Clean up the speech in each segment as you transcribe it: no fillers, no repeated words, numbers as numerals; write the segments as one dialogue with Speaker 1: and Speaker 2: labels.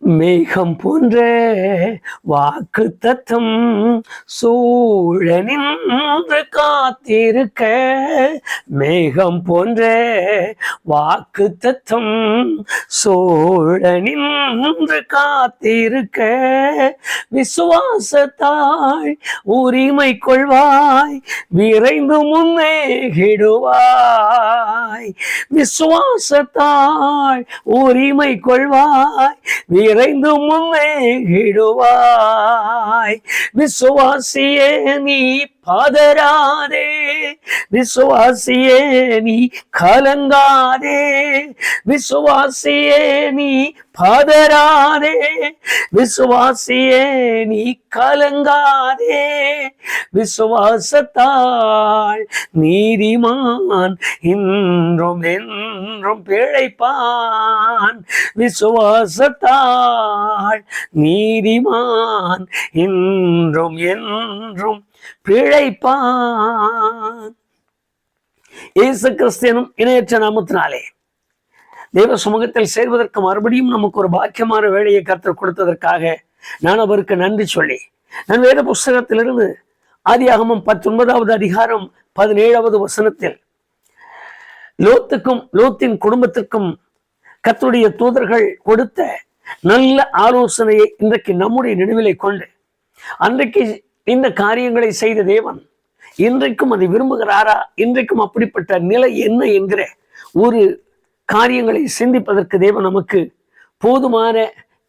Speaker 1: மேகம் போன்ற வாக்கு தத்தம் சூழ நின்று காத்திருக்க, மேகம் போன்ற வாக்கு தத்தம் சூழ நின்று காத்திருக்க, விசுவாசத்தாய் உரிமை கொள்வாய், விரைந்து முன்னேகிடுவாய். விசுவாசத்தாய் உரிமை கொள்வாய், விரைந்து முன்னேகிடுவாய். விசுவாசியே நீ பதறாதே, விசுவாசியே நீ கலங்காதே, விசுவாசியே நீ பதறாதே, விசுவாசியே நீ கலங்காதே. விசுவாசத்தால் நீதிமான் இன்றும் என்றும் பிழைப்பான். விசுவாசத்தால் நீதிமான் இன்றும் என்றும் பிழைப்பான். இயேசு கிறிஸ்துவின் இணையற்ற நாமத்தினாலே தேவ சமூகத்தில் சேர்வதற்கு மறுபடியும் நமக்கு ஒரு பாக்கியமான வேலையை கர்த்தர் கொடுத்ததற்காக நான் அவருக்கு நன்றி சொல்லி, நான் வேத புஸ்தகத்திலிருந்து ஆதியாகமம் 19வது அதிகாரம் 17வது வசனத்தில் லோத்துக்கும் லோத்தின் குடும்பத்திற்கும் கர்த்தருடைய தூதர்கள் கொடுத்த நல்ல ஆலோசனையை இன்றைக்கு நம்முடைய நினைவிலை கொண்டு, அன்றைக்கு இந்த காரியங்களை செய்த தேவன் இன்றைக்கும் அதை விரும்புகிறாரா, இன்றைக்கும் அப்படிப்பட்ட நிலை என்ன என்கிற ஒரு காரியங்களை சிந்திப்பதற்கு தேவன் நமக்கு போதுமான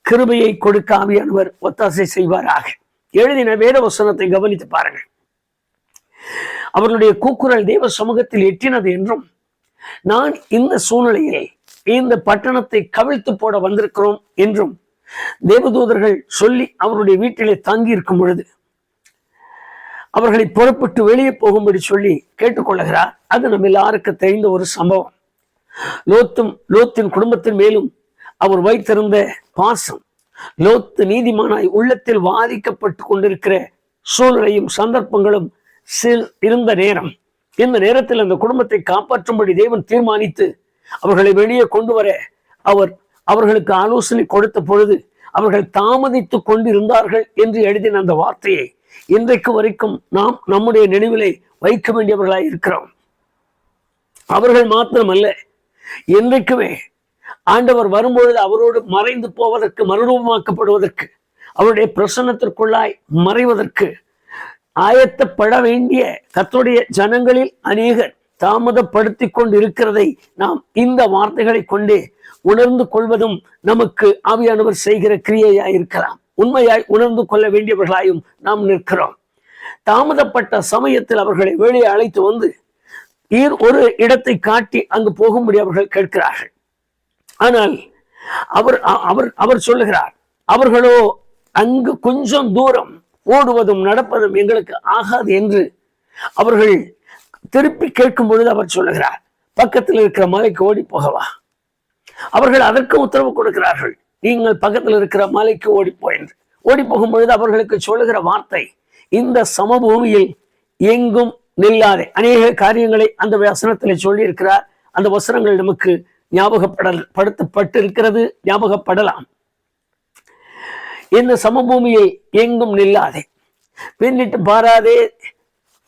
Speaker 1: கிருபையை கொடுக்க ஆவியானவர் ஒத்தாசை செய்வாராக. எழுதின வேத வசனத்தை கவனித்து பாருங்கள். அவர்களுடைய கூக்குரல் தேவ சமூகத்தில் எட்டினது என்றும், நான் இந்த சூழ்நிலையில் இந்த பட்டணத்தை கவிழ்த்து போட வந்திருக்கிறோம் என்றும் தேவதூதர்கள் சொல்லி அவருடைய வீட்டிலே தங்கி இருக்கும் பொழுது அவர்களை புறப்பட்டு வெளியே போகும்படி சொல்லி கேட்டுக்கொள்ளுகிறார். அது நம்ம எல்லாருக்கு தெரிந்த ஒரு சம்பவம். லோத்தின் குடும்பத்தின் மேலும் அவர் வைத்திருந்த பாசம், லோத்து நீதிமானாய் உள்ளத்தில் வாதிக்கப்பட்டு கொண்டிருக்கிற சூழ்நிலையும் சந்தர்ப்பங்களும் இருந்த நேரம், இந்த நேரத்தில் அந்த குடும்பத்தை காப்பாற்றும்படி தேவன் தீர்மானித்து அவர்களை வெளியே கொண்டு வர அவர்களுக்கு ஆலோசனை கொடுத்த பொழுது அவர்கள் தாமதித்து கொண்டிருந்தார்கள் என்று எழுதின அந்த வார்த்தையை இன்றைக்கு வரைக்கும் நாம் நம்முடைய நினைவிலே வைக்க வேண்டியவர்களாய் இருக்கிறோம். அவர்கள் மாத்திரமல்ல, என்றைக்குமே ஆண்டவர் வரும்பொழுது அவரோடு மறைந்து போவதற்கு, மறுரூபமாக்கப்படுவதற்கு, அவருடைய பிரசன்னத்திற்குள்ளாய் மறைவதற்கு ஆயத்தப்பட வேண்டிய கர்த்தருடைய ஜனங்களில் அநேகர் தாமதப்படுத்தி கொண்டு இருக்கிறதை நாம் இந்த வார்த்தைகளை கொண்டே உணர்ந்து கொள்வதும் நமக்கு ஆவியானவர் செய்கிற கிரியையாய் இருக்கலாம். உண்மையாய் உணர்ந்து கொள்ள வேண்டியவர்களாயும் நாம் நிற்கிறோம். தாமதப்பட்ட சமயத்தில் அவர்களை வெளியே அழைத்து வந்து ஒரு இடத்தை காட்டி அங்கு போகும்படி அவர்கள் கேட்கிறார்கள். ஆனால் அவர் சொல்லுகிறார், அவர்களோ அங்கு கொஞ்சம் தூரம் ஓடுவதும் நடப்பதும் எங்களுக்கு ஆகாது என்று அவர்கள் திருப்பி கேட்கும் பொழுது அவர் சொல்லுகிறார், பக்கத்தில் இருக்கிற மலைக்கு ஓடி போகவா. அவர்கள் அதற்கு உத்தரவு கொடுக்கிறார்கள், நீங்கள் பக்கத்தில் இருக்கிற மலைக்கு ஓடிப்போ என்று. ஓடி போகும் பொழுது அவர்களுக்கு சொல்லுகிற வார்த்தை, இந்த சமபூமியில் எங்கும் நில்லாதே. அநேக காரியங்களை அந்த வசனத்தில் சொல்லி இருக்கிறார். அந்த வசனங்கள் நமக்கு ஞாபகப்படுத்தப்பட்டு இருக்கிறது, ஞாபகப்படலாம். இந்த சமபூமியில் எங்கும் நில்லாதே, பின்னிட்டு பாராதே,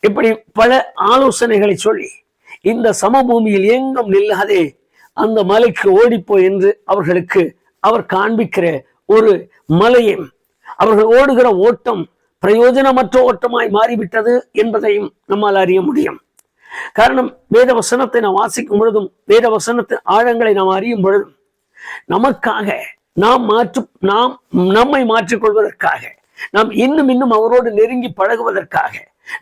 Speaker 1: இப்படி பல ஆலோசனைகளை சொல்லி இந்த சமபூமியில் எங்கும் நில்லாதே, அந்த மலைக்கு ஓடிப்போ என்று அவர்களுக்கு அவர் காண்பிக்கிற ஒரு மலையும், அவர்கள் ஓடுகிற ஓட்டம் பிரயோஜனமற்ற ஓட்டமாய் மாறிவிட்டது என்பதையும் நம்மால் அறிய முடியும். காரணம், வேத வசனத்தை நாம் வாசிக்கும் பொழுதும் வேத வசனத்தின் ஆழங்களை நாம் அறியும் பொழுதும் நமக்காக நம்மை மாற்றிக்கொள்வதற்காக, நாம் இன்னும் அவரோடு நெருங்கி பழகுவதற்காக,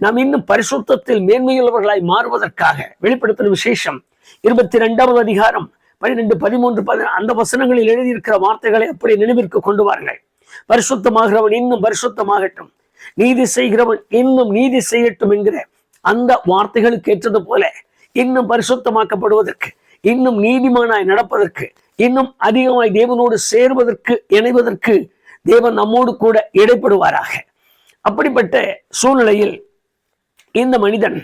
Speaker 1: நாம் இன்னும் பரிசுத்தத்தில் மேன்மையுள்ளவர்களாய் மாறுவதற்காக வெளிப்படுத்தின விசேஷம் 22வது அதிகாரம் 12, 13, அந்த வசனங்களில் எழுதியிருக்கிற வார்த்தைகளை அப்படி நினைவிற்கு கொண்டு வாருங்கள். பரிசுத்தமாகிறவன் இன்னும் பரிசுத்தமாகட்டும், நீதி செய்கிறவன் இன்னும் நீதி செய்யட்டும் என்கிற அந்த வார்த்தைகளுக்கு ஏற்றது போல இன்னும் பரிசுத்தமாக்கப்படுவதற்கு, இன்னும் நீதிமானாய் நடப்பதற்கு, இன்னும் அதிகமாய் தேவனோடு சேர்வதற்கு, இணைவதற்கு தேவன் நம்மோடு கூட இடைப்படுவாராக. அப்படிப்பட்ட சூழ்நிலையில் இந்த மனிதன்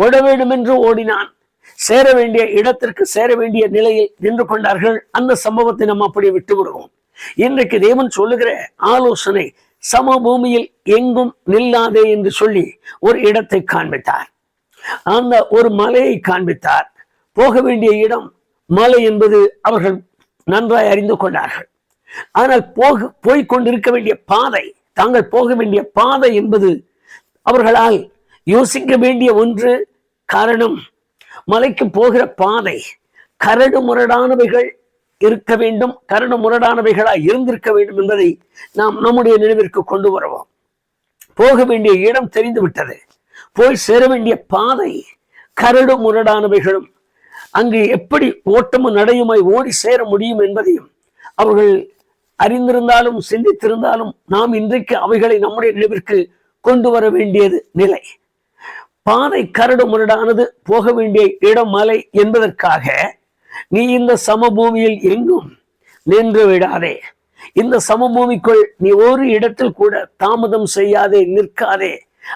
Speaker 1: ஓட வேண்டும் என்று ஓடினான். சேர வேண்டிய இடத்திற்கு சேர வேண்டிய நிலையில் நின்று கொண்டார்கள். அந்த சம்பவத்தை நம்ம அப்படியே விட்டு விடுவோம். இன்றைக்கு தேவன் சொல்லுகிற ஆலோசனை, சமபூமியில் எங்கும் நில்லாதே என்று சொல்லி ஒரு இடத்தை காண்பித்தார். அந்த ஒரு மலையை காண்பித்தார். போக வேண்டிய இடம் மலை என்பது அவர்கள் நன்றாய் அறிந்து கொண்டார்கள். ஆனால் போய்கொண்டிருக்க வேண்டிய பாதை, தாங்கள் போக வேண்டிய பாதை என்பது அவர்களால் யோசிக்க வேண்டிய ஒன்று. காரணம், மலைக்கு போகிற பாதை கரடு முரடானவைகள் இருக்க வேண்டும், கரடு முரடானவைகளாய் இருந்திருக்க வேண்டும் என்பதை நாம் நம்முடைய நினைவிற்கு கொண்டு வருவோம். போக வேண்டிய இடம் தெரிந்து விட்டது. போய் சேர வேண்டிய பாதை கரடு முரடானவைகளும், அங்கு எப்படி ஓட்டமும் நடையுமாய் ஓடி சேர முடியும் என்பதையும் அவர்கள் அறிந்திருந்தாலும் சிந்தித்திருந்தாலும் நாம் இன்றைக்கு அவைகளை நம்முடைய நினைவிற்கு கொண்டு வர வேண்டியது நிலை. பாதை கரடு முரடானது, போக வேண்டிய இடம் மலை என்பதற்காக நீ இந்த சமபூமியில் எங்கும் நின்று விடாதே. இந்த சமபூமிக்குள் நீ ஒரு இடத்தில் கூட தாமதம் செய்யாதே, நிற்காதே.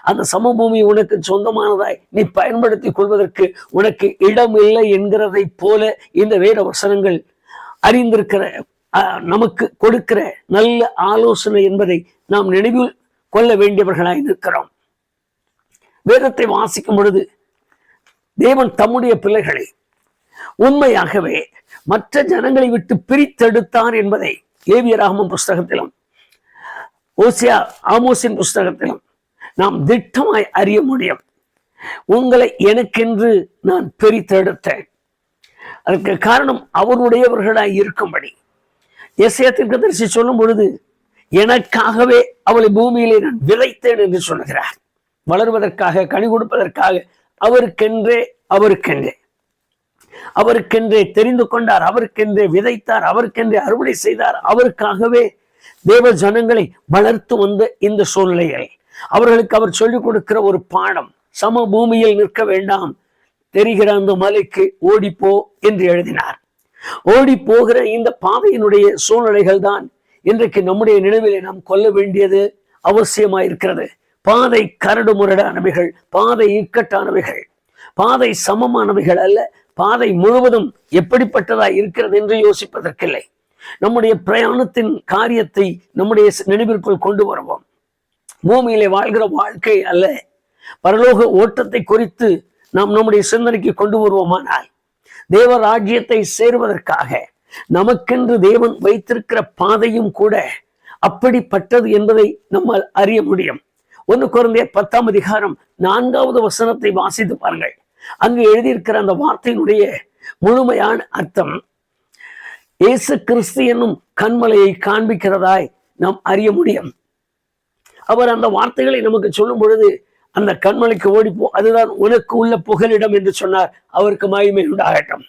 Speaker 1: அந்த சமபூமி உனக்கு சொந்தமானதாய் நீ பயன்படுத்திக் கொள்வதற்கு உனக்கு இடம் இல்லை என்கிறதை போல இந்த வேத வசனங்கள் அறிந்திருக்கிற நமக்கு கொடுக்கிற நல்ல ஆலோசனை என்பதை நாம் நினைவில் கொள்ள வேண்டியவர்களாய் இருக்கிறோம். வேதத்தை வாசிக்கும் பொழுது தேவன் தம்முடைய பிள்ளைகளை உண்மையாகவே மற்ற ஜனங்களை விட்டு பிரித்தெடுத்தார் என்பதை லேவியராகமம் புஸ்தகத்திலும் ஓசியா ஆமோசின் புஸ்தகத்திலும் நாம் திட்டமாய் அறிய முடியும். உங்களை எனக்கென்று நான் பிரித்தெடுத்தேன். அதற்கு காரணம் அவருடையவர்களாய் இருக்கும்படி. எசேயா தீர்க்கதரிசி சொல்லும் பொழுது, எனக்காகவே அவளை பூமியிலே நான் விதைத்தேன் என்று சொல்லுகிறார். வளர்வதற்காக, கனி கொடுப்பதற்காக, அவருக்கென்றே தெரிந்து கொண்டார், அவருக்கென்றே விதைத்தார், அவருக்கென்றே அறுவடை செய்தார். அவருக்காகவே தேவ ஜனங்களை வளர்த்து வந்த இந்த சூழ்நிலைகள் அவர்களுக்கு அவர் சொல்லிக் கொடுக்கிற ஒரு பாடம். சம பூமியில் நிற்க வேண்டாம், தெரிகிற அந்த மலைக்கு ஓடிப்போ என்று எழுதினார். ஓடி போகிற இந்த பாதையினுடைய சூழ்நிலைகள் தான் இன்றைக்கு நம்முடைய நினைவிலே நாம் கொள்ள வேண்டியது அவசியமாயிருக்கிறது. பாதை கரடு முரடானவைகள், பாதை இக்கட்டானவைகள், பாதை சமமானவைகள் அல்ல. பாதை முழுவதும் எப்படிப்பட்டதாய் இருக்கிறது என்று யோசிப்பதற்கில்லை. நம்முடைய பிரயாணத்தின் காரியத்தை நம்முடைய நினைவிற்குள் கொண்டு வருவோம். பூமியிலே வாழ்கிற வாழ்க்கை அல்ல, பரலோக ஓட்டத்தை குறித்து நாம் நம்முடைய சிந்தனைக்கு கொண்டு வருவோமானால், தேவ ராஜ்யத்தை சேருவதற்காக நமக்கென்று தேவன் வைத்திருக்கிற பாதையும் கூட அப்படிப்பட்டது என்பதை நம்மால் அறிய முடியும். 1 கொரிந்தியர் 10ஆம் அதிகாரம் 4வது வசனத்தை வாசித்து பாருங்கள். அங்கு எழுதியிருக்கிற அந்த வார்த்தையினுடைய முழுமையான அர்த்தம், இயேசு கிறிஸ்து என்னும் கண்மலையை காண்பிக்கிறதாய் நாம் அறிய முடியும். அவர் அந்த வார்த்தைகளை நமக்கு சொல்லும் பொழுது, அந்த கண்மலைக்கு ஓடிப்போ, அதுதான் உனக்கு உள்ள புகலிடம் என்று சொன்னார். அவருக்கு மகிமை உண்டாகட்டும்.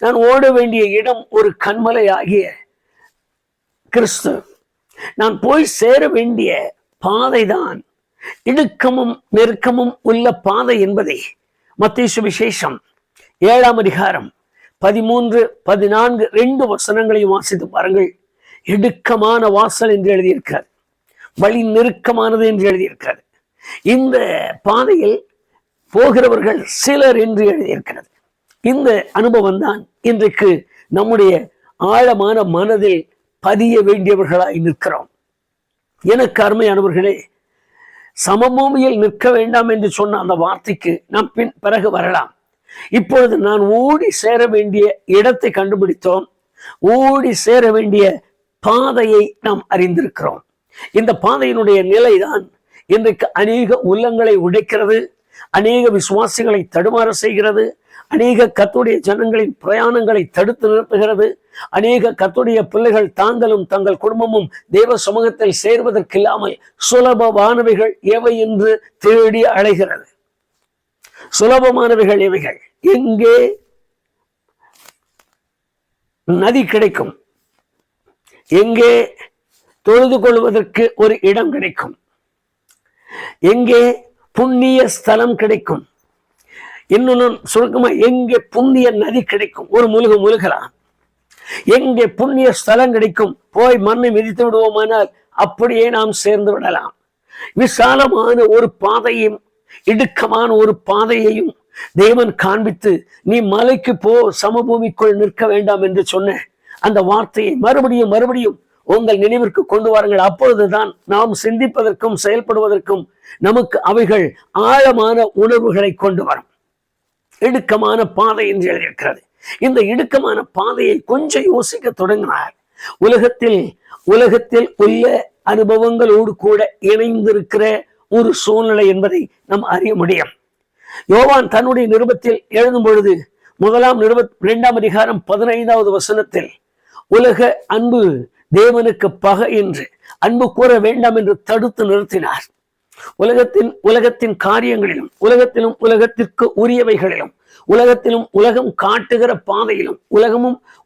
Speaker 1: நான் ஓட வேண்டிய இடம் ஒரு கண்மலை ஆகிய கிறிஸ்து. நான் போய் சேர வேண்டிய பாதைதான் இடுக்கமும் நெருக்கமும் உள்ள பாதை என்பதை மத்தேயு சுவிசேஷம் 7ஆம் அதிகாரம் 13, 14 2 வசனங்களையும் வாசித்து பாருங்கள். இடுக்கமான வாசல் என்று எழுதியிருக்கிறார், வழி நெருக்கமானது என்று எழுதியிருக்கிறது. இந்த பாதையில் போகிறவர்கள் சிலர் என்று எழுதியிருக்கிறது. இந்த அனுபவம் தான் இன்றைக்கு நம்முடைய ஆழமான மனதில் பதிய வேண்டியவர்களாய் நிற்கிறோம். எனக்கு அருமையானவர்களே, சமபூமியில் நிற்க வேண்டாம் என்று சொன்ன அந்த வார்த்தைக்கு நாம் பிறகு வரலாம். இப்பொழுது நான் ஓடி சேர வேண்டிய இடத்தை கண்டுபிடித்தோம். ஓடி சேர வேண்டிய பாதையை நாம் அறிந்திருக்கிறோம். இந்த பாதையினுடைய நிலைதான் இன்றைக்கு அநேக உள்ளங்களை உடைக்கிறது, அநேக விசுவாசிகளை தடுமாற செய்கிறது, அநேக கர்த்தருடைய ஜனங்களின் பிரயாணங்களை தடுத்து நிறுத்துகிறது. அநேக கர்த்தருடைய பிள்ளைகள் தாங்களும் தங்கள் குடும்பமும் தேவ சமூகத்தில் சேர்வதற்கில்லாமல் சுலபமானவைகள் எவை என்று தேடி அலைகிறது. சுலபமானவைகள் எவைகள்? எங்கே நதி கிடைக்கும், எங்கே தொழுது கொள்வதற்கு ஒரு இடம் கிடைக்கும், எங்கே புண்ணிய ஸ்தலம் கிடைக்கும், இன்னொன்னு சுருக்கமா எங்கே புண்ணிய நதி கிடைக்கும், ஒரு முழுகலாம். எங்கே புண்ணிய ஸ்தலம் கிடைக்கும், போய் மண்ணை மிதித்து விடுவோமானால் அப்படியே நாம் சேர்ந்து விடலாம். விசாலமான ஒரு பாதையும் இடுக்கமான ஒரு பாதையையும் தேவன் காண்பித்து, நீ மலைக்கு போ, சமபூமிக்குள் நிற்க வேண்டாம் என்று சொன்ன அந்த வார்த்தையை மறுபடியும் உங்கள் நினைவிற்கு கொண்டு வாருங்கள். அப்பொழுதுதான் நாம் சிந்திப்பதற்கும் செயல்படுவதற்கும் நமக்கு அவைகள் ஆழமான உணர்வுகளை கொண்டு வரும். இடுக்கமான பாதை என்று எழுதியிருக்கிறது. இந்த இடுக்கமான பாதையை கொஞ்சம் யோசிக்க தொடங்கினார். உலகத்தில் உள்ள அனுபவங்களோடு கூட இணைந்திருக்கிற ஒரு சூழ்நிலை என்பதை நாம் அறிய முடியும். யோவான் தன்னுடைய நிருபத்தில் எழுதும் பொழுது 2ஆம் அதிகாரம் 15வது வசனத்தில் உலக அன்பு தேவனுக்கு பகை என்று அன்பு கூற வேண்டாம் என்று தடுத்து நிறுத்தினார். உலகத்தின் காரியங்களிலும் உலகத்திற்கு உரியவைகளிலும் உலகம் காட்டுகிற பாதையிலும்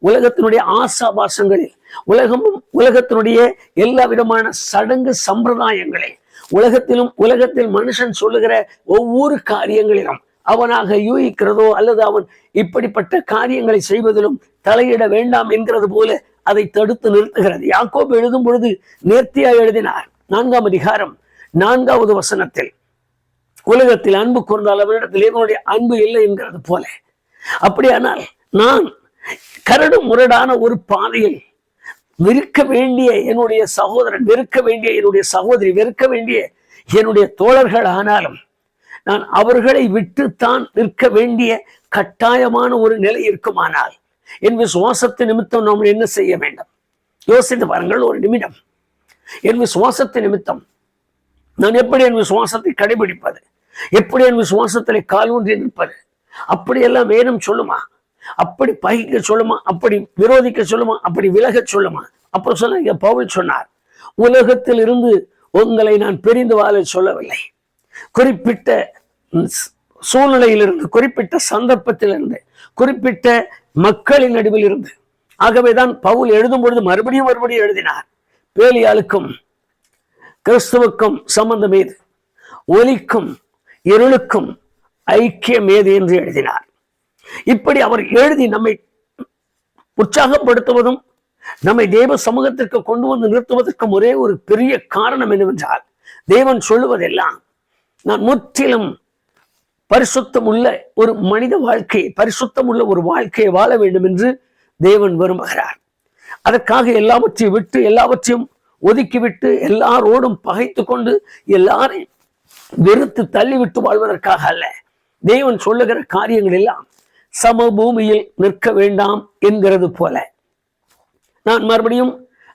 Speaker 1: உலகத்தினுடைய ஆசாபாசங்களில் உலகத்தினுடைய எல்லா விதமான சடங்கு சம்பிரதாயங்களில் உலகத்தில் மனுஷன் சொல்லுகிற ஒவ்வொரு காரியங்களிலும் அவனாக யூகிக்கிறதோ அல்லது அவன் இப்படிப்பட்ட காரியங்களை செய்வதிலும் தலையிட வேண்டாம் என்கிறது போல அதை தடுத்து நிறுத்துகிறது. யாக்கோபு எழுதும் பொழுது நேர்த்தியாக எழுதினார். 4ஆம் அதிகாரம் 4வது வசனத்தில் உலகத்தில் அன்பு கூர்ந்தால் அவரிடத்தில் இவனுடைய அன்பு இல்லை என்கிறது போல. அப்படியானால் நான் கரடு முரடான ஒரு பாதையில் வெறுக்க வேண்டிய என்னுடைய சகோதரன், வெறுக்க வேண்டிய என்னுடைய சகோதரி, வெறுக்க வேண்டிய என்னுடைய தோழர்கள் ஆனாலும் நான் அவர்களை விட்டுத்தான் நிற்க வேண்டிய கட்டாயமான ஒரு நிலை இருக்குமானால் என் விசுவாசத்து நிமித்தம் நாம் என்ன செய்ய வேண்டும்? யோசித்து பாருங்கள் ஒரு நிமிடம். என் விசுவாசத்து நிமித்தம் நான் எப்படி என் விசுவாசத்தை கடைபிடிப்பது? எப்படி என் விசுவாசத்திலே கால் ஊன்றி நிற்பது? அப்படியெல்லாம் வேதம் சொல்லுமா? அப்படி பகைக்க சொல்லுமா? அப்படி விரோதிக்க சொல்லுமா? அப்படி விலக சொல்லுமா? அப்போ சொன்ன பவுல் சொன்னார், உலகத்தில் இருந்து உங்களை நான் பிரிந்து வாழ சொல்லவில்லை. குறிப்பிட்ட சூழ்நிலையிலிருந்து, குறிப்பிட்ட சந்தர்ப்பத்திலிருந்து, குறிப்பிட்ட மக்களின் நடுவில் இருந்து. ஆகவேதான் பவுல் எழுதும் பொழுது மறுபடியும் எழுதினார், பேலியாளுக்கும் கிறிஸ்துவுக்கும் சம்பந்தம் ஏது? ஒலிக்கும் இருளுக்கும் ஐக்கியம் ஏது என்று எழுதினார். இப்படி அவர் எழுதி நம்மை உற்சாகப்படுத்துவதும் நம்மை தேவ சமூகத்திற்கு கொண்டு வந்து நிறுத்துவதற்கும் ஒரே ஒரு பெரிய காரணம் என்னவென்றால், தேவன் சொல்லுவதெல்லாம் நான் முற்றிலும் பரிசுத்தம் உள்ள ஒரு மனித வாழ்க்கையை, பரிசுத்தம் உள்ள ஒரு வாழ்க்கையை வாழ வேண்டும் என்று தேவன் விரும்புகிறார். அதற்காக எல்லாவற்றையும் ஒதுக்கிவிட்டு எல்லாரோடும் பகைத்து கொண்டு எல்லாரையும் வெறுத்து தள்ளிவிட்டு வாழ்வதற்காக அல்ல. தேவன் சொல்லுகிற காரியங்கள் எல்லாம் சமபூமியில் நிற்க வேண்டாம் என்கிறது போல. நான் மறுபடியும்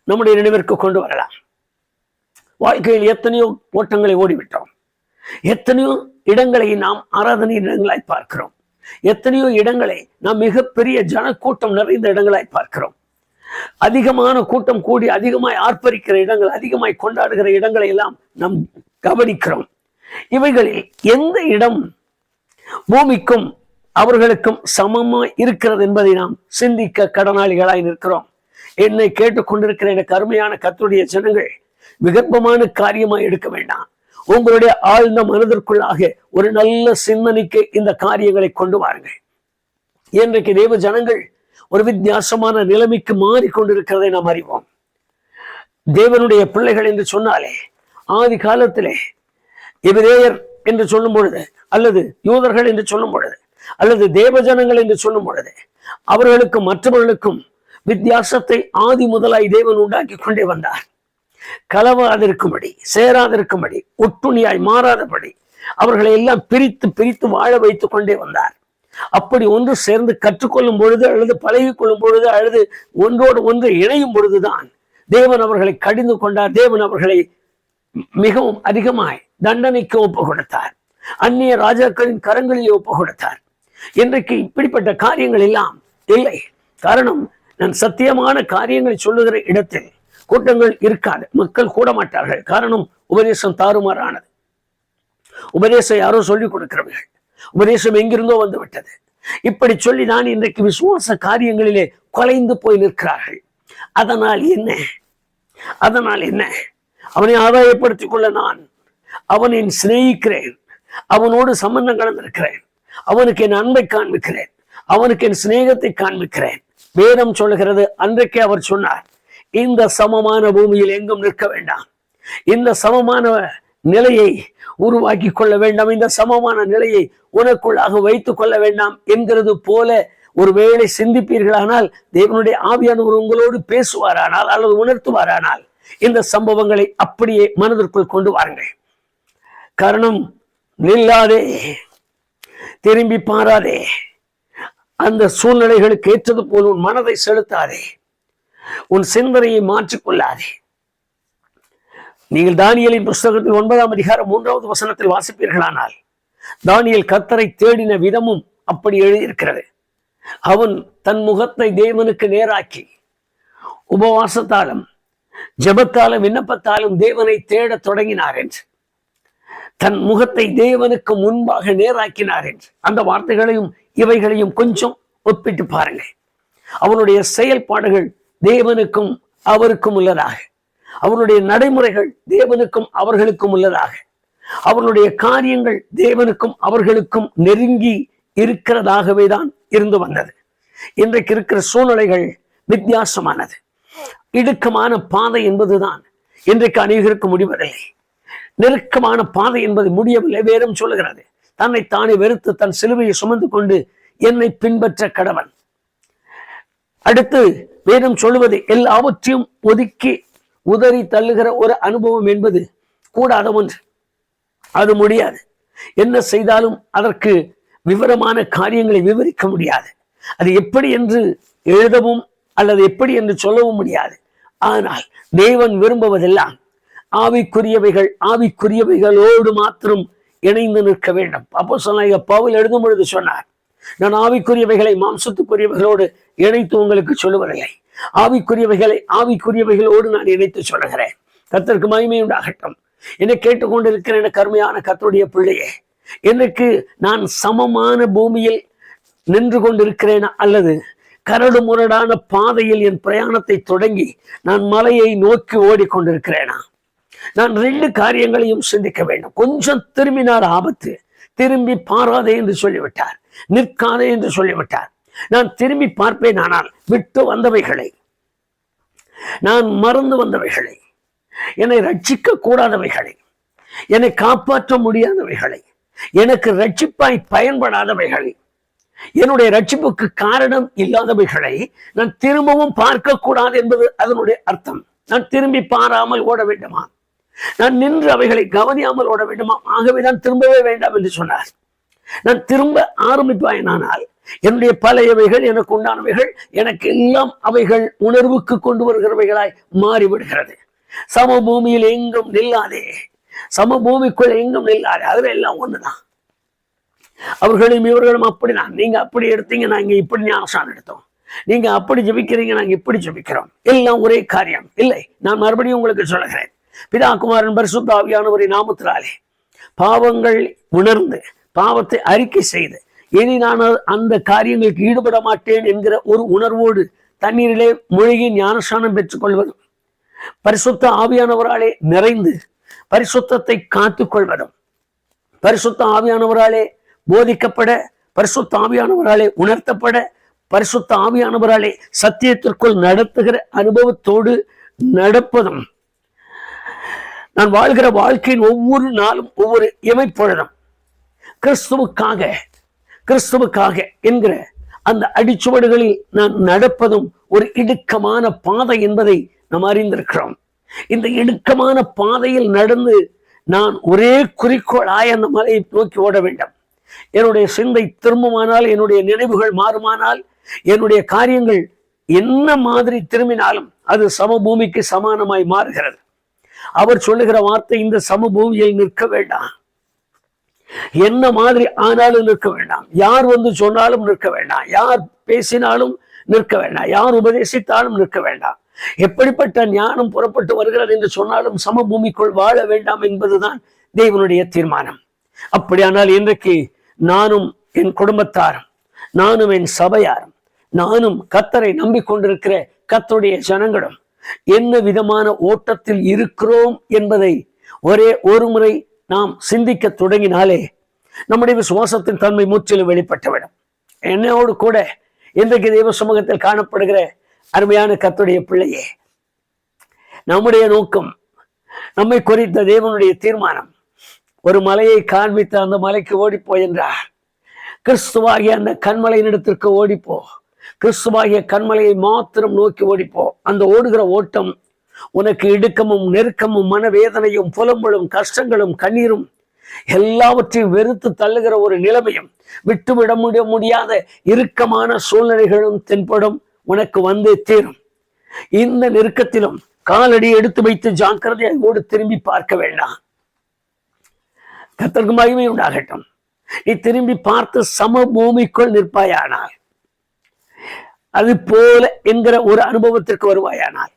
Speaker 1: நம்முடைய நினைவிற்கு கொண்டு வரலாம். வாழ்க்கையில் எத்தனையோ ஓட்டங்களை ஓடிவிட்டோம். எத்தனையோ இடங்களை நாம் ஆராதனை இடங்களாய் பார்க்கிறோம். எத்தனையோ இடங்களை நாம் மிகப்பெரிய ஜனக்கூட்டம் நிறைந்த இடங்களாய் பார்க்கிறோம். அதிகமான கூட்டம் கூடி அதிகமாய் ஆர்ப்பரிக்கிற இடங்கள், அதிகமாய் கொண்டாடுகிற இடங்களை எல்லாம் நாம் கவனிக்கிறோம். இவைகளில் எந்த இடம் பூமிக்கும் அவர்களுக்கும் சமமாய் இருக்கிறது என்பதை நாம் சிந்திக்க கடனாளிகளாய் நிற்கிறோம். என்னை கேட்டுக்கொண்டிருக்கிற எனக்கு அருமையான கர்த்தருடைய ஜனங்கள், விகற்பமான காரியமாய் எடுக்க வேண்டாம். உங்களுடைய ஆழ்ந்த மனதிற்குள்ளாக ஒரு நல்ல சிந்தனைக்கு இந்த காரியங்களை கொண்டு வாருங்கள். இன்றைக்கு தேவ ஜனங்கள் ஒரு வித்தியாசமான நிலைமைக்கு மாறிக்கொண்டிருக்கிறதை நாம் அறிவோம். தேவனுடைய பிள்ளைகள் என்று சொன்னாலே ஆதி காலத்திலே எபிரேயர் என்று சொல்லும் பொழுது, அல்லது யூதர்கள் என்று சொல்லும் பொழுது, அல்லது தேவ ஜனங்கள் என்று சொல்லும் பொழுது அவர்களுக்கும் மற்றவர்களுக்கும் வித்தியாசத்தை ஆதி முதலாய் தேவன் உண்டாக்கி கொண்டே வந்தார். கலவாதிருக்கும்படி, சேராதிருக்கும்படி, ஒட்டுணியாய் மாறாதபடி அவர்களை எல்லாம் பிரித்து வாழ வைத்துக் கொண்டே வந்தார். அப்படி ஒன்று சேர்ந்து கற்றுக்கொள்ளும் பொழுது, அல்லது பழகி கொள்ளும் பொழுது, அல்லது ஒன்றோடு ஒன்று இணையும் பொழுதுதான் தேவன் அவர்களை கடிந்து கொண்டார். தேவன் அவர்களை மிகவும் அதிகமாய் தண்டனைக்கு ஒப்பு கொடுத்தார். அந்நிய ராஜாக்களின் கரங்களில் ஒப்பு கொடுத்தார். இன்றைக்கு இப்படிப்பட்ட காரியங்கள் எல்லாம் இல்லை. காரணம், நான் சத்தியமான காரியங்களை சொல்லுகிற இடத்தில் கூட்டங்கள் இருக்காது, மக்கள் கூட மாட்டார்கள். காரணம், உபதேசம் தாறுமாறானது. உபதேசம் யாரோ சொல்லிக் கொடுக்கிறவர்கள், உபதேசம் எங்கிருந்தோ வந்து விட்டது. இப்படி சொல்லி நான் இன்றைக்கு விசுவாச காரியங்களிலே குலைந்து போய் நிற்கிறார்கள். அதனால் என்ன? அவனை ஆதாயப்படுத்திக் கொள்ள நான் அவனை சிநேகிக்கிறேன், அவனோடு சம்பந்தம் கலந்திருக்கிறேன், அவனுக்கு என் அன்பை காண்பிக்கிறேன், அவனுக்கு என் சிநேகத்தை காண்பிக்கிறேன். வேதம் சொல்லுகிறது, அன்றைக்கே அவர் சொன்னார், இந்த சமமான பூமியில் எங்கும் நிற்க வேண்டாம், இந்த சமமான நிலையை உருவாக்கி கொள்ள வேண்டாம், இந்த சமமான நிலையை உனக்குள்ளாக வைத்துக் கொள்ள வேண்டாம் என்கிறது போல ஒருவேளை சிந்திப்பீர்களானால், தேவனுடைய ஆவியானவர் உங்களோடு பேசுவாரானால் அல்லது உணர்த்துவாரானால், இந்த சம்பவங்களை அப்படியே மனதிற்குள் கொண்டு வாருங்கள். காரணம், நில்லாதே, திரும்பி பாராதே, அந்த சூழ்நிலைகளுக்கு ஏற்றது போல் உன் மனதை செலுத்தாதே, உன் சிந்தனையை மாற்றிக்கொள்ளாதே. நீங்கள் தானியேலின் புஸ்தகத்தில் 9ஆம் அதிகாரம் 3வது வசனத்தில் வாசிப்பீர்களானால், தானியேல் கர்த்தரை தேடின விதமும் அப்படி எழுதியிருக்கிறது. அவன் தன் முகத்தை தேவனுக்கு நேராக்கி உபவாசத்தாலும் ஜெபத்தாலும் விண்ணப்பத்தாலும் தேவனை தேட தொடங்கினார் என்று, தன் முகத்தை தேவனுக்கு முன்பாக நேராக்கினார் என்று அந்த வார்த்தைகளையும் இவைகளையும் கொஞ்சம் ஒப்பிட்டு பாருங்கள். அவனுடைய செயல்பாடுகள் தேவனுக்கும் அவருக்கும் உள்ளதாக, அவனுடைய நடைமுறைகள் தேவனுக்கும் அவர்களுக்கும் உள்ளதாக, அவனுடைய காரியங்கள் தேவனுக்கும் அவர்களுக்கும் நெருங்கி இருக்கிறதாகவே தான் இருந்து வந்தது. இன்றைக்கு இருக்கிற சூழ்நிலைகள் வித்தியாசமானது. இடுக்கமான பாதை என்பதுதான் இன்றைக்கு அநேகருக்கு முடிவதில்லை. நெருக்கமான பாதை என்பது முடியவில்லை. வேறும் சொல்லுகிறது, தன்னை தானே வெறுத்து தன் சிலுவையை சுமந்து கொண்டு என்னை பின்பற்ற கடவன். அடுத்து வேதம் சொல்லுவது, எல்லாவற்றையும் ஒதுக்கி உதறி தள்ளுகிற ஒரு அனுபவம் என்பது கூடாத ஒன்று. அது முடியாது. என்ன செய்தாலும் அதற்கு விவரமான காரியங்களை விவரிக்க முடியாது. அது எப்படி என்று எழுதவும் அல்லது எப்படி என்று சொல்லவும் முடியாது. ஆனால் தேவன் விரும்புவதெல்லாம் ஆவிக்குரியவைகள், ஆவிக்குரியவைகளோடு மாத்திரம் இணைந்து நிற்க வேண்டும். அப்போஸ்தலனாகிய பவுல் எழுதும் பொழுது சொன்னார், நான் ஆவிக்குரியவைகளை மாம்சத்துக்குரியவைகளோடு இணைத்து உங்களுக்கு சொல்லுவதில்லை, ஆவிக்குரியவைகளை ஆவிக்குரியவைகளோடு நான் இணைத்து சொல்லுகிறேன். கர்த்தருக்கு மகிமை உண்டாகட்டும். என்னை கேட்டுக்கொண்டிருக்கிற எனக்கு அருமையான கர்த்தருடைய பிள்ளையே, எனக்கு நான் சமமான பூமியில் நின்று கொண்டிருக்கிறேனா அல்லது கரடு முரடான பாதையில் என் பிரயாணத்தை தொடங்கி நான் மலையை நோக்கி ஓடிக்கொண்டிருக்கிறேனா? நான் 2 காரியங்களையும் சிந்திக்க வேண்டும். கொஞ்சம் திரும்பினார் ஆபத்து, திரும்பி பாராதே என்று சொல்லிவிட்டார், நிற்காதே என்று சொல்லிவிட்டார். நான் திரும்பி பார்ப்பேன், ஆனால் விட்டு வந்தவைகளை, நான் மறந்து வந்தவைகளை, என்னை ரட்சிக்க கூடாதவைகளை, என்னை காப்பாற்ற முடியாதவைகளை, எனக்கு ரட்சிப்பாய் பயன்படாதவைகளை, என்னுடைய ரட்சிப்புக்கு காரணம் இல்லாதவைகளை நான் திரும்பவும் பார்க்க கூடாது என்பது அதனுடைய அர்த்தம். நான் திரும்பி பாராமல் ஓட வேண்டுமா? நான் நின்று அவைகளை கவனியாமல் ஓட வேண்டுமா? ஆகவே நான் திரும்பவே வேண்டாம் என்று சொன்னார். நான் திரும்ப ஆரம்பிப்பாயினால் என்னுடைய பழையவைகள், எனக்கு உண்டானவைகள், எனக்கு எல்லாம் அவைகள் உணர்வுக்கு கொண்டு வருகிறவைகளாய் மாறிவிடுகிறது. சமபூமியில் எங்கும் நில்லாதே, சமபூமிக்குள் எங்கும் நில்லாதே, அதுல எல்லாம் ஒண்ணுதான். அவர்களும் இவர்களும் அப்படிதான். நீங்க அப்படி எடுத்தீங்க, நாங்க இப்படி ஞானஸ்நானம் எடுத்தோம், நீங்க அப்படி ஜெபிக்கிறீங்க, நாங்க இப்படி ஜெபிக்கிறோம், எல்லாம் ஒரே காரியம் இல்லை. நான் மறுபடியும் உங்களுக்கு சொல்லுகிறேன், பிதா குமாரன் பரிசுத்த ஆவியானவரின் நாமத்தினாலே பாவங்கள் உணர்ந்து பாவத்தை அறிக்கை செய்து இனி நான் அந்த காரியங்களுக்கு ஈடுபட மாட்டேன் என்கிற ஒரு உணர்வோடு தண்ணீரிலே மூழ்கி ஞானஸ்நானம் பெற்றுக் கொள்வதும், பரிசுத்த ஆவியானவராலே நிறைந்து பரிசுத்தத்தை காத்துக் கொள்வதும், பரிசுத்த ஆவியானவராலே போதிக்கப்பட, பரிசுத்த ஆவியானவராலே உணர்த்தப்பட, பரிசுத்த ஆவியானவராலே சத்தியத்திற்குள் நடத்துகிற அனுபவத்தோடு நடப்பதும், நான் வாழ்கிற வாழ்க்கையின் ஒவ்வொரு நாளும் ஒவ்வொரு இமைப்பொழுதும் கிறிஸ்துவுக்காக கிறிஸ்துவுக்காக என்கிற அந்த அடிச்சுவடுகளில் நான் நடப்பதும் ஒரு இடுக்கமான பாதை என்பதை நாம் அறிந்திருக்கிறோம். இந்த இடுக்கமான பாதையில் நடந்து நான் ஒரே குறிக்கோளாய் அந்த மலையை நோக்கி ஓட வேண்டும். என்னுடைய சிந்தை திரும்புமானால், என்னுடைய நினைவுகள் மாறுமானால், என்னுடைய காரியங்கள் என்ன மாதிரி திரும்பினாலும் அது சமபூமிக்கு சமானமாய் மாறுகிறது. அவர் சொல்லுகிற வார்த்தை, இந்த சமபூமியில் நிற்க வேண்டாம், என்ன மாதிரி ஆனாலும் நிற்க வேண்டாம், யார் வந்து சொன்னாலும் நிற்க வேண்டாம், யார் பேசினாலும் நிற்க வேண்டாம், யார் உபதேசித்தாலும் நிற்க வேண்டாம், எப்படிப்பட்ட ஞானம் புறப்பட்டு வருகிறது என்று சொன்னாலும் சமபூமிக்குள் வாழ வேண்டாம் என்பதுதான் தேவனுடைய தீர்மானம். அப்படியானால் இன்றைக்கு நானும் என் குடும்பத்தாரும், நானும் என் சபையாரும், நானும் கர்த்தரை நம்பிக்கொண்டிருக்கிற கர்த்தருடைய ஜனங்களும் என்ன விதமான ஓட்டத்தில் இருக்கிறோம் என்பதை ஒரே ஒரு முறை நாம் சிந்திக்க தொடங்கினாலே நம்முடைய விசுவாசத்தின் தன்மை முற்றிலும் வெளிப்பட்டுவிடும். என்னோடு கூட இன்றைக்கு தெய்வ சமூகத்தில் காணப்படுகிற அருமையான கர்த்தருடைய பிள்ளையே, நம்முடைய நோக்கம், நம்மை குறித்த தேவனுடைய தீர்மானம், ஒரு மலையை காண்பித்து அந்த மலைக்கு ஓடிப்போய் என்றார். கிறிஸ்துவாகிய அந்த கண்மலையினிடத்திற்கு ஓடிப்போ. கிறிஸ்துவாகிய கண்மலையை மாத்திரம் நோக்கி ஓடிப்போ. அந்த ஓடுகிற ஓட்டம் உனக்கு இடுக்கமும் நெருக்கமும் மனவேதனையும் புலம்பலும் கஷ்டங்களும் கண்ணீரும் எல்லாவற்றையும் வெறுத்து தள்ளுகிற ஒரு நிலைமையும் விட்டுவிட முடியாத இறுக்கமான சூழ்நிலைகளும் தென்படும், உனக்கு வந்தே தீரும். இந்த நெருக்கத்திலும் காலடி எடுத்து வைத்து ஜாக்கிரதையாக ஓடு, திரும்பி பார்க்க வேண்டாம். கர்த்தருக்கு மகிமை உண்டாகட்டும். நீ திரும்பி பார்த்து சம பூமிக்குள் நிற்பாயானால், அது போல என்கிற ஒரு அனுபவத்திற்கு வருவாயானால்,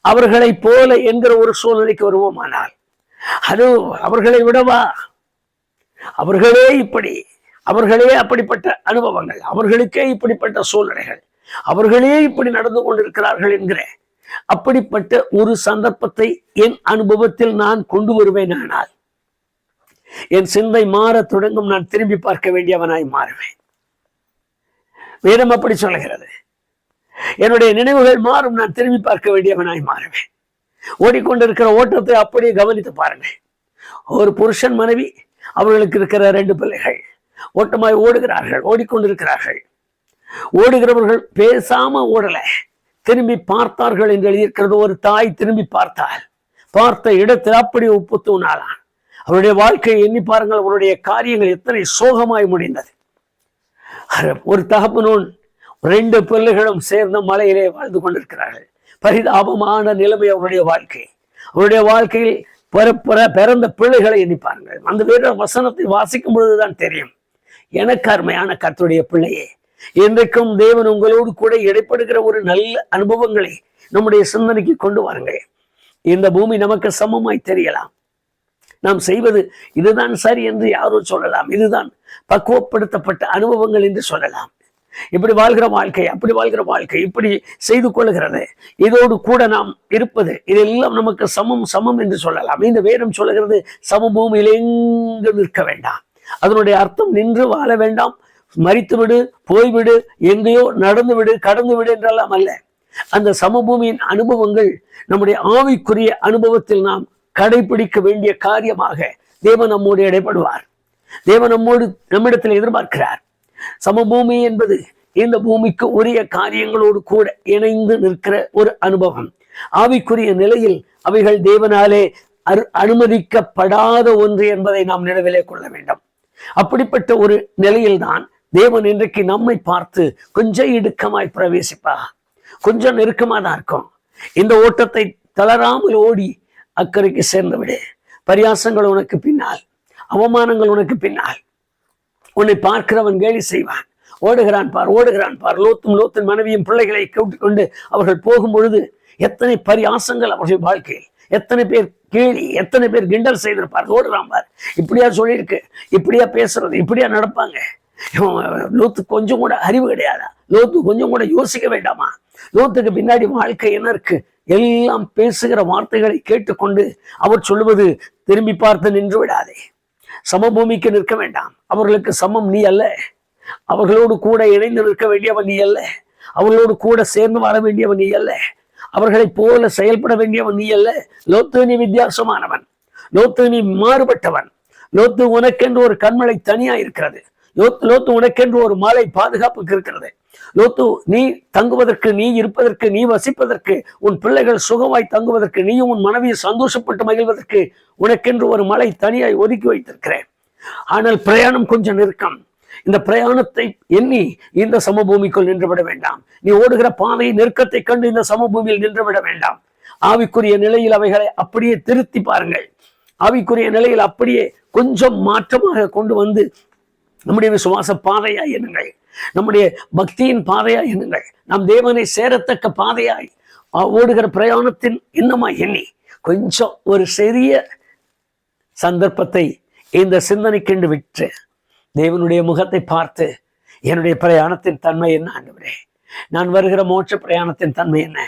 Speaker 1: அவர்களை போல என்கிற ஒரு சூழ்நிலைக்கு வருவோமானால், அது அவர்களை விடவா, அவர்களே இப்படி, அவர்களே அப்படிப்பட்ட அனுபவங்கள், அவர்களுக்கே இப்படிப்பட்ட சூழ்நிலைகள், அவர்களே இப்படி நடந்து கொண்டிருக்கிறார்கள் என்கிற அப்படிப்பட்ட ஒரு சந்தர்ப்பத்தை என் அனுபவத்தில் நான் கொண்டு வருவேனானால், என் சிந்தை மாற தொடங்கும். நான் திரும்பி பார்க்க வேண்டியவனாய் மாறுவேன். வேதம் அப்படி சொல்லுகிறது. என்னுடைய நினைவுகள் மாறும், நான் திரும்பி பார்க்க வேண்டியவனாய் மாறுவேன். ஓடிக்கொண்டிருக்கிற ஓட்டத்தை அப்படியே கவனித்து பாருங்க. ஒரு புருஷன் மனைவி, அவர்களுக்கு இருக்கிற 2 பிள்ளைகள் ஓட்டமாய் ஓடுகிறார்கள், ஓடிக்கொண்டிருக்கிறார்கள். ஓடுகிறவர்கள் பேசாம ஓடல, திரும்பி பார்த்தார்கள் என்று எழுதியிருக்கிறது. ஒரு தாய் திரும்பி பார்த்தால், பார்த்த இடத்தில் அப்படி உப்பு தூணாளான். அவருடைய வாழ்க்கையை எண்ணி பாருங்கள், அவருடைய காரியங்கள் எத்தனை சோகமாய் முடிந்தது. ஒரு தகப்பனோன் 2 பிள்ளைகளும் சேர்ந்த மலையிலே வாழ்ந்து கொண்டிருக்கிறார்கள். பரிதாபமான நிலைமை அவருடைய வாழ்க்கை. அவருடைய வாழ்க்கையில் பிறந்த பிள்ளைகளை எண்ணி பாருங்கள். அந்த வேத வசனத்தை வாசிக்கும் பொழுதுதான் தெரியும், எனக்கு அருமையான கர்த்தருடைய பிள்ளையே, இன்றைக்கும் தேவன் உங்களோடு கூட இடைப்படுகிற ஒரு நல்ல அனுபவங்களை நம்முடைய சிந்தனைக்கு கொண்டு வாருங்கள். இந்த பூமி நமக்கு சமமாய் தெரியலாம். நாம் செய்வது இதுதான் சரி என்று யாரோ சொல்லலாம், இதுதான் பக்குவப்படுத்தப்பட்ட அனுபவங்கள் என்று சொல்லலாம். இப்படி வாழ்கிற வாழ்க்கை, அப்படி வாழ்கிற வாழ்க்கை, இப்படி செய்து கொள்ளுகிறது, இதோடு கூட நாம் இருப்பது, இதெல்லாம் நமக்கு சமம் சமம் என்று சொல்லலாம். இந்த வேதம் சொல்லுகிறது, சமபூமியில் எங்கு நிற்க வேண்டாம். அதனுடைய அர்த்தம் நின்று வாழ வேண்டாம், மரித்து விடு, போய்விடு, எங்கேயோ நடந்து விடு, கடந்து விடு என்றெல்லாம் அல்ல. அந்த சமபூமியின் அனுபவங்கள் நம்முடைய ஆவிக்குரிய அனுபவத்தில் நாம் கடைபிடிக்க வேண்டிய காரியமாக தேவன் நம்மோடு இடைப்படுவார். தேவன் நம்மிடத்தில் எதிர்பார்க்கிறார். சமபூமி என்பது இந்த பூமிக்கு உரிய காரியங்களோடு கூட இணைந்து நிற்கிற ஒரு அனுபவம். ஆவிக்குரிய நிலையில் அவைகள் தேவனாலே அனுமதிக்கப்படாத ஒன்று என்பதை நாம் நினைவிலே கொள்ள வேண்டும். அப்படிப்பட்ட ஒரு நிலையில்தான் தேவன் இன்றைக்கு நம்மை பார்த்து கொஞ்சம் இடுக்கமாய் பிரவேசிப்பா, கொஞ்சம் நெருக்கமா தான் இருக்கும். இந்த ஓட்டத்தை தளராமல் ஓடி அக்கறைக்கு சேர்ந்து விடு. பரியாசங்கள் உனக்கு பின்னால், அவமானங்கள் உனக்கு பின்னால், உன்னை பார்க்கிறவன் கேலி செய்வான். ஓடுகிறான் பார், ஓடுகிறான் பார். லோத்தின் மனைவியும் பிள்ளைகளை கூட்டிக்கொண்டு அவர்கள் போகும் பொழுது எத்தனை பரியாசங்கள் அவர்கள் வாழ்க்கையில், எத்தனை பேர் கேலி, எத்தனை பேர் கிண்டல் செய்திருப்பார். ஓடுறான் பார், இப்படியா சொல்லியிருக்கு, இப்படியா பேசுறது, இப்படியா நடப்பாங்க. லோத்து கொஞ்சம் கூட அறிவு கிடையாதா? லோத்து கொஞ்சம் கூட யோசிக்க வேண்டாமா? லோத்துக்கு பின்னாடி வாழ்க்கை என்ன இருக்கு? எல்லாம் பேசுகிற வார்த்தைகளை கேட்டுக்கொண்டு அவர் சொல்லுவது, திரும்பி பார்த்து நின்று விடாதே, சமபூமிக்கு நிற்க வேண்டாம். அவர்களுக்கு சமம் நீ அல்ல, அவர்களோடு கூட இணைந்து நிற்க வேண்டியவன் நீ அல்ல, அவர்களோடு கூட சேர்ந்து வாழ வேண்டியவன் நீ அல்ல, அவர்களை போல செயல்பட வேண்டியவன் நீ அல்ல. லோத்து நீ வித்தியாசமானவன், லோத்து நீ மாறுபட்டவன். லோத்து உனக்கென்று ஒரு கண்மலை தனியா இருக்கிறது. லோத்து உனக்கென்று ஒரு மாலை பாதுகாப்புக்கு இருக்கிறது. லோத்து நீ தங்குவதற்கு, நீ இருப்பதற்கு, நீ வசிப்பதற்கு, உன் பிள்ளைகள் சுகமாய் தங்குவதற்கு, நீயும் உன் மனைவியை சந்தோஷப்பட்டு மகிழ்வதற்கு உனக்கென்று ஒரு மலை தனியாய் ஒதுக்கி வைத்திருக்கிறேன். ஆனால் பிரயாணம் கொஞ்சம் நெருக்கம். இந்த பிரயாணத்தை எண்ணி இந்த சமபூமிக்குள் நின்றுவிட வேண்டாம். நீ ஓடுகிற பாதை நெருக்கத்தை கண்டு இந்த சமபூமியில் நின்றுவிட வேண்டாம். ஆவிக்குரிய நிலையில் அவைகளை அப்படியே திருத்தி பாருங்கள். ஆவிக்குரிய நிலையில் அப்படியே கொஞ்சம் மாற்றமாக கொண்டு வந்து நம்முடைய விசுவாச பாதையாய் எண்ணுங்கள், நம்முடைய பக்தியின் பாதையாய் எண்ணுங்கள், நாம் தேவனை சேரத்தக்க பாதையாய் ஓடுகிற பிரயாணத்தின் இன்னமாய் எண்ணி கொஞ்சம் ஒரு சிறிய சந்தர்ப்பத்தை இந்த சிந்தனைக்கென்று விட்டு தேவனுடைய முகத்தை பார்த்து, என்னுடைய பிரயாணத்தின் தன்மை என்ன ஆண்டவரே, நான் வருகிற மோட்ச பிரயாணத்தின் தன்மை என்ன,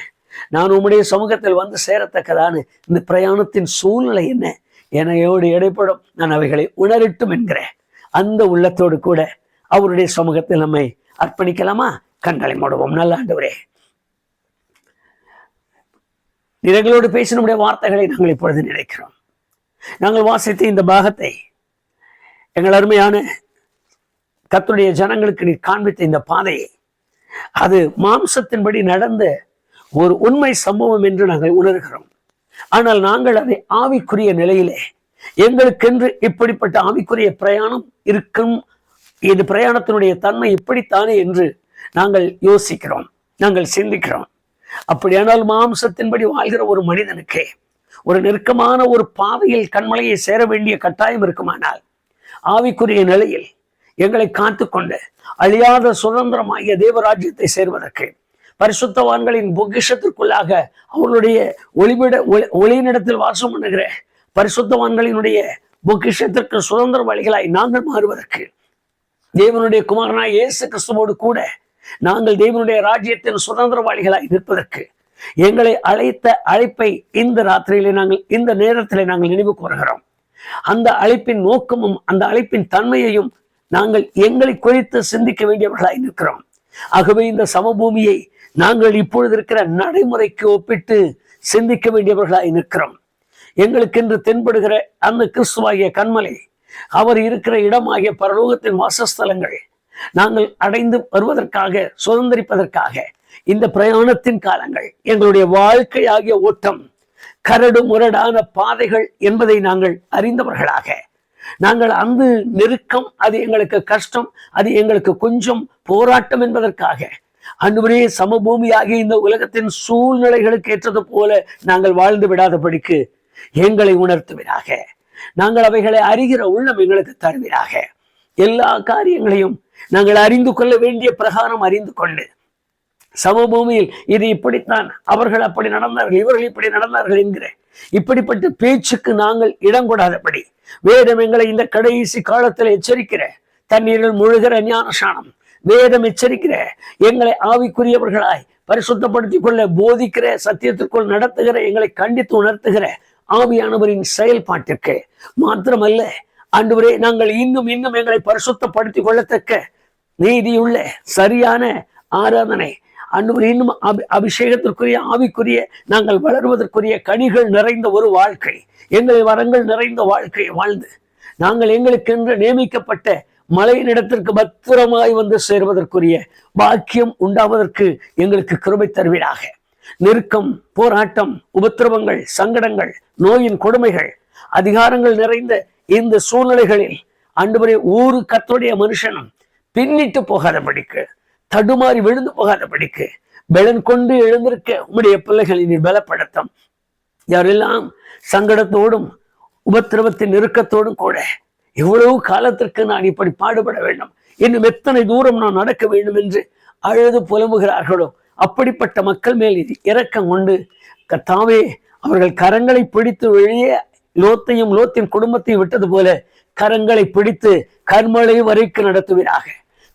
Speaker 1: நான் உம்முடைய சமூகத்தில் வந்து சேரத்தக்கதான இந்த பிரயாணத்தின் சூழ்நிலை என்ன, என்னையோடு இடைப்படும், நான் அவைகளை உணரட்டும் என்கிற அந்த உள்ளத்தோடு கூட அவருடைய சமூகத்தில் நம்மை அர்ப்பணிக்கலாமா? கண்களை மூடுவோம். நல்ல ஆண்டவரே, எங்களோடு பேசி நம்முடைய வார்த்தைகளை நாங்கள் இப்பொழுது நினைக்கிறோம். நாங்கள் வாசித்த இந்த பாகத்தை எங்கள் அருமையான கர்த்தருடைய ஜனங்களுக்கு நீ காண்பித்த இந்த பாதையை அது மாம்சத்தின்படி நடந்த ஒரு உண்மை சம்பவம் என்று நாங்கள் உணர்கிறோம். ஆனால் நாங்கள் அதை ஆவிக்குரிய நிலையிலே எங்களுக்கென்று இப்படிப்பட்ட ஆவிக்குரிய பிரயாணம் இருக்கும், இது பிரயாணத்தினுடைய தன்மை இப்படித்தானே என்று நாங்கள் யோசிக்கிறோம், நாங்கள் சிந்திக்கிறோம். அப்படியானால் மாம்சத்தின்படி வாழ்கிற ஒரு மனிதனுக்கு ஒரு நெருக்கமான ஒரு பாதையில் கண்மலையை சேர வேண்டிய கட்டாயம் இருக்குமானால், ஆவிக்குரிய நிலையில் எங்களை காத்துக்கொண்டு அழியாத சுதந்திரமாகிய தேவராஜ்யத்தை சேர்வதற்கு பரிசுத்தவான்களின் பொக்கிஷத்திற்குள்ளாக அவர்களுடைய ஒளியினிடத்தில் வாசம் பண்ணுகிற பரிசுத்தவான்களினுடைய பொக்கிஷத்திற்கு சுதந்திர வழிகளாய் நாங்கள் மாறுவதற்கு தேவனுடைய குமாரனாய் இயேசு கிறிஸ்துவோடு கூட நாங்கள் தேவனுடைய ராஜ்யத்தின் சுதந்திரவாளிகளாய் நிற்பதற்கு எங்களை அழைத்த அழைப்பை இந்த ராத்திரியிலே நாங்கள் இந்த நேரத்திலே நாங்கள் நினைவு கூறுகிறோம். அந்த அழைப்பின் நோக்கமும் அந்த அழைப்பின் தன்மையையும் நாங்கள் எங்களை குறித்து சிந்திக்க வேண்டியவர்களாய் நிற்கிறோம். ஆகவே இந்த சமபூமியை நாங்கள் இப்பொழுது இருக்கிற நடைமுறைக்கு ஒப்பிட்டு சிந்திக்க வேண்டியவர்களாய் நிற்கிறோம். எங்களுக்கென்று தென்படுகிற அந்த கிறிஸ்துவாகிய கன்மலை, அவர் இருக்கிற இடமாகிய பரலோகத்தின் வாசஸ்தலங்கள் நாங்கள் அடைந்து வருவதற்காக, சுதந்திரிப்பதற்காக இந்த பிரயாணத்தின் காலங்கள் எங்களுடைய வாழ்க்கை ஆகிய ஓட்டம் கரடு முரடான பாதைகள் என்பதை நாங்கள் அறிந்தவர்களாக, நாங்கள் அந்த நெருக்கம், அது எங்களுக்கு கஷ்டம், அது எங்களுக்கு கொஞ்சம் போராட்டம் என்பதற்காக அன்றுவரே சமபூமியாகி இந்த உலகத்தின் சூழ்நிலைகளுக்கு ஏற்றது போல நாங்கள் வாழ்ந்து விடாதபடிக்கு எங்களை உணர்த்துவீராக. நாங்கள் அவைகளை அறிகிற உள்ளம் எங்களுக்கு தருவீராக. எல்லா காரியங்களையும் நாங்கள் அறிந்து கொள்ள வேண்டிய பிரகாரம் அறிந்து கொண்டு சமபூமியில் இது இப்படித்தான், அவர்கள் அப்படி நடந்தார்கள், இவர்கள் இப்படி நடந்தார்கள் என்கிற இப்படிப்பட்ட பேச்சுக்கு நாங்கள் இடம் கொடாதபடி வேதம் எங்களை இந்த கடைசி காலத்தில் எச்சரிக்கிற, தண்ணீரில் முழுகிற ஞானசானம் வேதம் எச்சரிக்கிற, எங்களை ஆவிக்குரியவர்களாய் பரிசுத்தப்படுத்திக் கொள்ள போதிக்கிற, சத்தியத்திற்குள் நடத்துகிற, எங்களை கண்டித்து உணர்த்துகிற ஆவியானவரின் செயல்பாட்டிற்கு மாத்திரமல்ல ஆண்டவரே, நாங்கள் இன்னும் இன்னும் எங்களை பரிசுத்தப்படுத்திக் கொள்ளத்தக்க நீதியுள்ள சரியான ஆராதனை, ஆண்டவர் இன்னும் அபிஷேகத்திற்குரிய ஆவிக்குரிய நாங்கள் வளர்வதற்குரிய கனிகள் நிறைந்த ஒரு வாழ்க்கை, எங்கள் வரங்கள் நிறைந்த வாழ்க்கை வாழ்ந்து நாங்கள் எங்களுக்கென்று நியமிக்கப்பட்ட மலையினிடத்திற்கு பத்திரமாய் வந்து சேர்வதற்குரிய பாக்கியம் உண்டாவதற்கு எங்களுக்கு கிருபை தருவீராக. நெருக்கம், போராட்டம், உபத்திரவங்கள், சங்கடங்கள், நோயின் கொடுமைகள், அதிகாரங்கள் நிறைந்த இந்த சூழ்நிலைகளில் ஆண்டவரே ஒரு கர்த்தருடைய மனுஷனும் பின்னிட்டு போகாதபடிக்கு, தடுமாறி விழுந்து போகாதபடிக்கு பலன் கொண்டு எழுந்திருக்க உம்முடைய பிள்ளைகளை நீர் பலப்படுத்தும். யாரெல்லாம் சங்கடத்தோடும் உபத்திரவத்தின் நெருக்கத்தோடும் கூட எவ்வளவு காலத்திற்கு நான் இப்படி பாடுபட வேண்டும், இன்னும் எத்தனை தூரம் நான் நடக்க வேண்டும் என்று அழுது புலம்புகிறார்களோ அப்படிப்பட்ட மக்கள் மேல் இரக்கம் கொண்டு கர்த்தாவே, அவர்கள் கரங்களை பிடித்து வெளியே லோத்தையும் லோத்தின் குடும்பத்தையும் விட்டது போல கரங்களை பிடித்து கர்மலை வரைக்கும் நடத்துவீராக.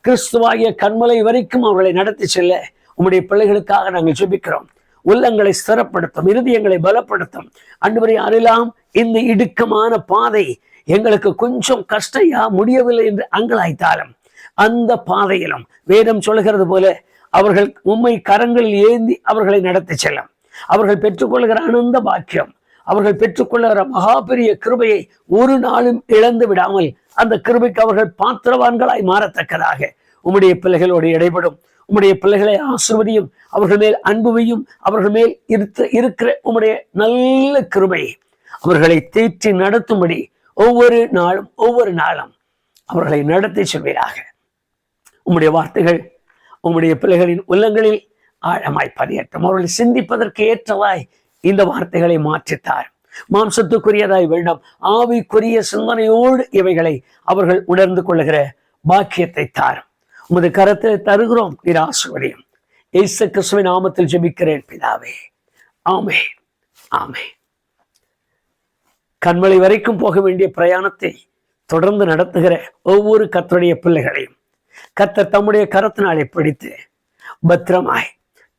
Speaker 1: கிறிஸ்துவாகிய கர்மலை வரைக்கும் அவர்களை நடத்தி செல்ல உம்முடைய பிள்ளைகளுக்காக நாங்கள் ஜெபிக்கிறோம். உள்ளங்களை ஸ்திரப்படுத்தும், இருதயங்களை பலப்படுத்தும். ஆண்டவரே, யாரெல்லாம் இந்த இடுக்கமான பாதை எங்களுக்கு கொஞ்சம் கஷ்டையா முடியவில்லை என்று அங்கலாய்த்தாலும் அந்த பாதையிலும் வேதம் சொல்கிறது போல அவர்கள் உம்மை கரங்களில் ஏந்தி அவர்களை நடத்தி செல்லும். அவர்கள் பெற்றுக்கொள்கிற ஆனந்த பாக்கியம், அவர்கள் பெற்றுக்கொள்ளுகிற மகா பெரிய கிருபையை ஒரு நாளும் இழந்து விடாமல் அந்த கிருபைக்கு அவர்கள் பாத்திரவான்களாய் மாறத்தக்கதாக உம்முடைய பிள்ளைகளோடு இடைபடும். உம்முடைய பிள்ளைகளை ஆசீர்வதியும், அவர்கள் மேல் அன்புவையும், அவர்கள் மேல் இருக்கிற உம்முடைய நல்ல கிருபையை அவர்களை தேற்றி நடத்தும்படி ஒவ்வொரு நாளும் அவர்களை நடத்தி செல்வீராக. உம்முடைய வார்த்தைகள் உம்முடைய பிள்ளைகளின் உள்ளங்களில் ஆழமாய் பதியட்டும். அவர்களை சிந்திப்பதற்கு ஏற்றவாய் இந்த வார்த்தைகளை மாற்றித்தார். மாம்சத்துக்குரியதாய் வேண்டாம், ஆவிக்குரிய சிந்தனையோடு இவைகளை அவர்கள் உணர்ந்து கொள்ளுகிற பாக்கியத்தை தாரும். உமது கரத்தில் தருகிறோம், நீர் ஆசீர்வதியும். இயேசு கிறிஸ்துவின் நாமத்தில் ஜெபிக்கிறேன் பிதாவே, ஆமென், ஆமென். கண்மலை வரைக்கும் போக வேண்டிய பிரயாணத்தை தொடர்ந்து நடத்துகிற ஒவ்வொரு கர்த்தருடைய பிள்ளைகளையும் கர்த்தர் தம்முடைய கரத்தினாலே பிடித்து பத்திரமாய்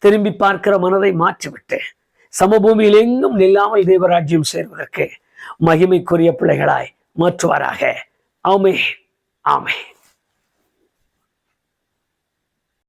Speaker 1: திரும்பி பார்க்கிற மனதை மாற்றிவிட்டு சமபூமியில் எங்கும் நில்லாமல் தேவராஜ்யம் சேர்வதற்கு மகிமைக்குரிய பிள்ளைகளாய் மாற்றுவாராக. ஆமென், ஆமென்.